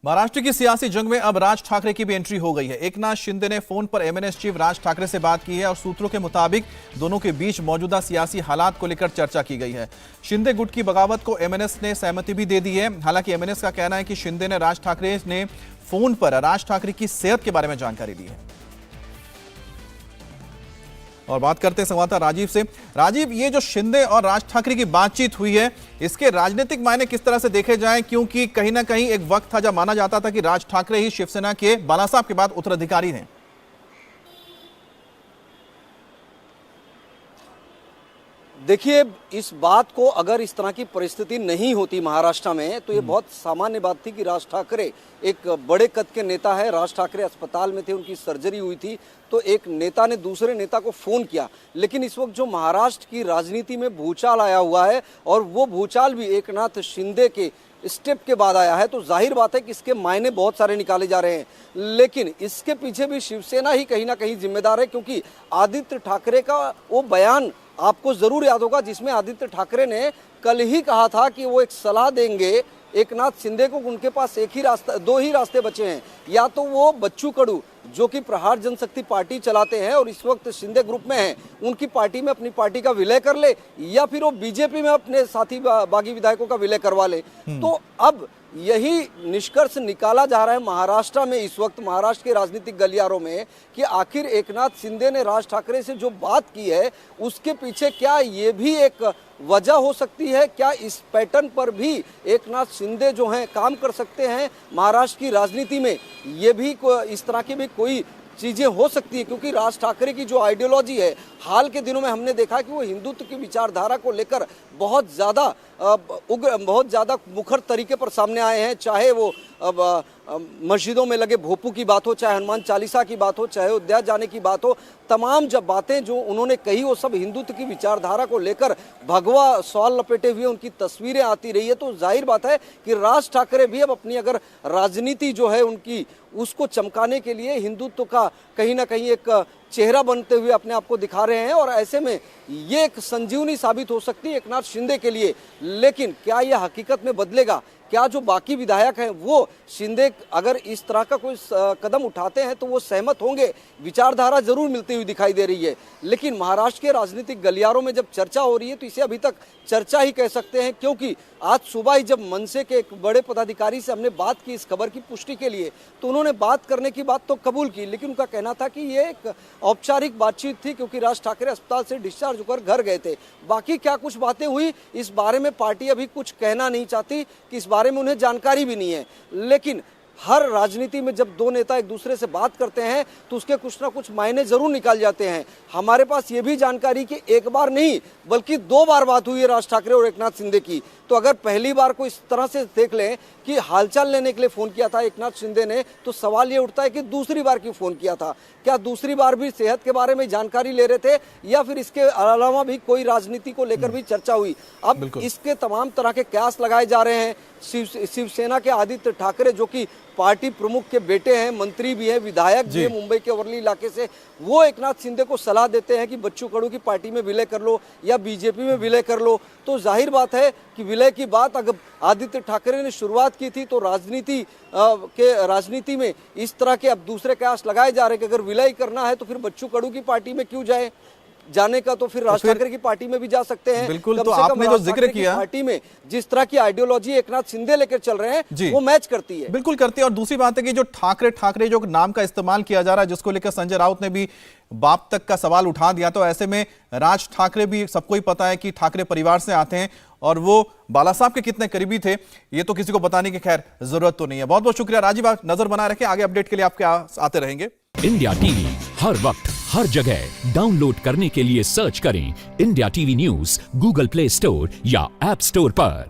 महाराष्ट्र की सियासी जंग में अब राज ठाकरे की भी एंट्री हो गई है। एकनाथ शिंदे ने फोन पर एमएनएस चीफ राज ठाकरे से बात की है और सूत्रों के मुताबिक दोनों के बीच मौजूदा सियासी हालात को लेकर चर्चा की गई है। शिंदे गुट की बगावत को एमएनएस ने सहमति भी दे दी है। हालांकि एमएनएस का कहना है कि शिंदे ने राज ठाकरे ने फोन पर राज ठाकरे की सेहत के बारे में जानकारी दी है। और बात करते हैं संवाददाता राजीव से। राजीव, ये जो शिंदे और राज ठाकरे की बातचीत हुई है, इसके राजनीतिक मायने किस तरह से देखे जाएं? क्योंकि कहीं ना कहीं एक वक्त था जब माना जाता था कि राज ठाकरे ही शिवसेना के बालासाहब के बाद उत्तराधिकारी हैं। देखिए, इस बात को अगर इस तरह की परिस्थिति नहीं होती महाराष्ट्र में तो ये बहुत सामान्य बात थी कि राज ठाकरे एक बड़े कद के नेता है। राज ठाकरे अस्पताल में थे, उनकी सर्जरी हुई थी, तो एक नेता ने दूसरे नेता को फोन किया। लेकिन इस वक्त जो महाराष्ट्र की राजनीति में भूचाल आया हुआ है और वो भूचाल भी एकनाथ शिंदे के स्टेप के बाद आया है, तो जाहिर बात है कि इसके मायने बहुत सारे निकाले जा रहे हैं। लेकिन इसके पीछे भी शिवसेना ही कहीं ना कहीं जिम्मेदार है, क्योंकि आदित्य ठाकरे का वो बयान आपको जरूर याद होगा जिसमें आदित्य ठाकरे ने कल ही कहा था कि वो एक सलाह देंगे एकनाथ शिंदे को। उनके पास एक ही रास्ता, दो ही रास्ते बचे हैं, या तो वो बच्चू कडू जो कि प्रहार जनशक्ति पार्टी चलाते हैं और इस वक्त शिंदे ग्रुप में हैं, उनकी पार्टी में अपनी पार्टी का विलय कर ले, या फिर वो बीजेपी में अपने साथी बागी विधायकों का विलय करवा ले। तो अब यही निष्कर्ष निकाला जा रहा है महाराष्ट्र में इस वक्त, महाराष्ट्र के राजनीतिक गलियारों में, कि आखिर एकनाथ शिंदे ने राज ठाकरे से जो बात की है उसके पीछे क्या ये भी एक वजह हो सकती है? क्या इस पैटर्न पर भी एकनाथ शिंदे जो हैं काम कर सकते हैं महाराष्ट्र की राजनीति में? ये भी इस तरह की भी कोई चीजें हो सकती है, क्योंकि राज ठाकरे की जो आइडियोलॉजी है, हाल के दिनों में हमने देखा कि वो हिंदुत्व की विचारधारा को लेकर बहुत ज्यादा उग्र, बहुत ज्यादा मुखर तरीके पर सामने आए हैं। चाहे वो मस्जिदों में लगे भोपू की बात हो, चाहे हनुमान चालीसा की बात हो, चाहे अयोध्या जाने की बात हो, तमाम जब बातें जो उन्होंने कही वो सब हिंदुत्व की विचारधारा को लेकर भगवा सवाल लपेटे हुए उनकी तस्वीरें आती रही है। तो जाहिर बात है कि राज ठाकरे भी अब अपनी अगर राजनीति जो है उनकी, उसको चमकाने के लिए हिंदुत्व का कहीं ना कहीं एक चेहरा बनते हुए अपने आप को दिखा रहे हैं, और ऐसे में ये एक संजीवनी साबित हो सकती है एकनाथ शिंदे के लिए। लेकिन क्या यह हकीकत में बदलेगा? क्या जो बाकी विधायक हैं वो शिंदे अगर इस तरह का कोई कदम उठाते हैं तो वो सहमत होंगे? विचारधारा जरूर मिलती हुई दिखाई दे रही है, लेकिन महाराष्ट्र के राजनीतिक गलियारों में जब चर्चा हो रही है तो इसे अभी तक चर्चा ही कह सकते हैं, क्योंकि आज सुबह ही जब मनसे के एक बड़े पदाधिकारी से हमने बात की इस खबर की पुष्टि के लिए, तो उन्होंने बात करने की बात तो कबूल की, लेकिन उनका कहना था कि ये एक औपचारिक बातचीत थी, क्योंकि राज ठाकरे अस्पताल से डिस्चार्ज होकर घर गए थे। बाकी क्या कुछ बातें हुई इस बारे में पार्टी अभी कुछ कहना नहीं चाहती, कि इस बारे में उन्हें जानकारी भी नहीं है। लेकिन हर राजनीति में जब दो नेता एक दूसरे से बात करते हैं तो उसके कुछ ना कुछ मायने जरूर निकाल जाते हैं। हमारे पास ये भी जानकारी कि एक बार नहीं बल्कि दो बार बात हुई है राज ठाकरे और एकनाथ शिंदे की। तो अगर पहली बार को इस तरह से देख लें कि हालचाल लेने के लिए फोन किया था एकनाथ शिंदे ने, तो सवाल ये उठता है कि दूसरी बार क्यों फोन किया था? क्या दूसरी बार भी सेहत के बारे में जानकारी ले रहे थे, या फिर इसके अलावा भी कोई राजनीति को लेकर भी चर्चा हुई? अब इसके तमाम तरह के कयास लगाए जा रहे हैं। शिवसेना के आदित्य ठाकरे जो कि पार्टी प्रमुख के बेटे हैं, मंत्री भी हैं, विधायक भी हैं मुंबई के वर्ली इलाके से, वो एकनाथ शिंदे को सलाह देते हैं कि बच्चू कडू की पार्टी में विलय कर लो या बीजेपी में विलय कर लो। तो जाहिर बात है कि विलय की बात अगर आदित्य ठाकरे ने शुरुआत की थी, तो राजनीति में इस तरह के अब दूसरे कयास लगाए जा रहे हैं कि अगर विलय करना है तो फिर बच्चू कडू की पार्टी में क्यों जाए? जाने का तो फिर राज ठाकरे की पार्टी में भी जा सकते हैं। बिल्कुल, तो आपने जो जिक्र किया, पार्टी में जिस तरह की आइडियोलॉजी एकनाथ शिंदे लेकर चल रहे हैं वो मैच करती है। बिल्कुल करती है। और दूसरी बात है कि जो ठाकरे जो नाम का इस्तेमाल किया जा रहा है, जिसको लेकर संजय राउत ने भी बाप तक का सवाल उठा दिया, तो ऐसे में राज ठाकरे भी सबको ही पता है कि ठाकरे परिवार से आते हैं और वो बाला साहब के कितने करीबी थे, ये तो किसी को बताने की खैर जरूरत तो नहीं है। बहुत बहुत शुक्रिया राजीव, आप नजर बनाए रखें, आगे अपडेट के लिए आपके आते रहेंगे। इंडिया टीवी हर वक्त हर जगह डाउनलोड करने के लिए सर्च करें India TV news Google play store या ऐप स्टोर पर।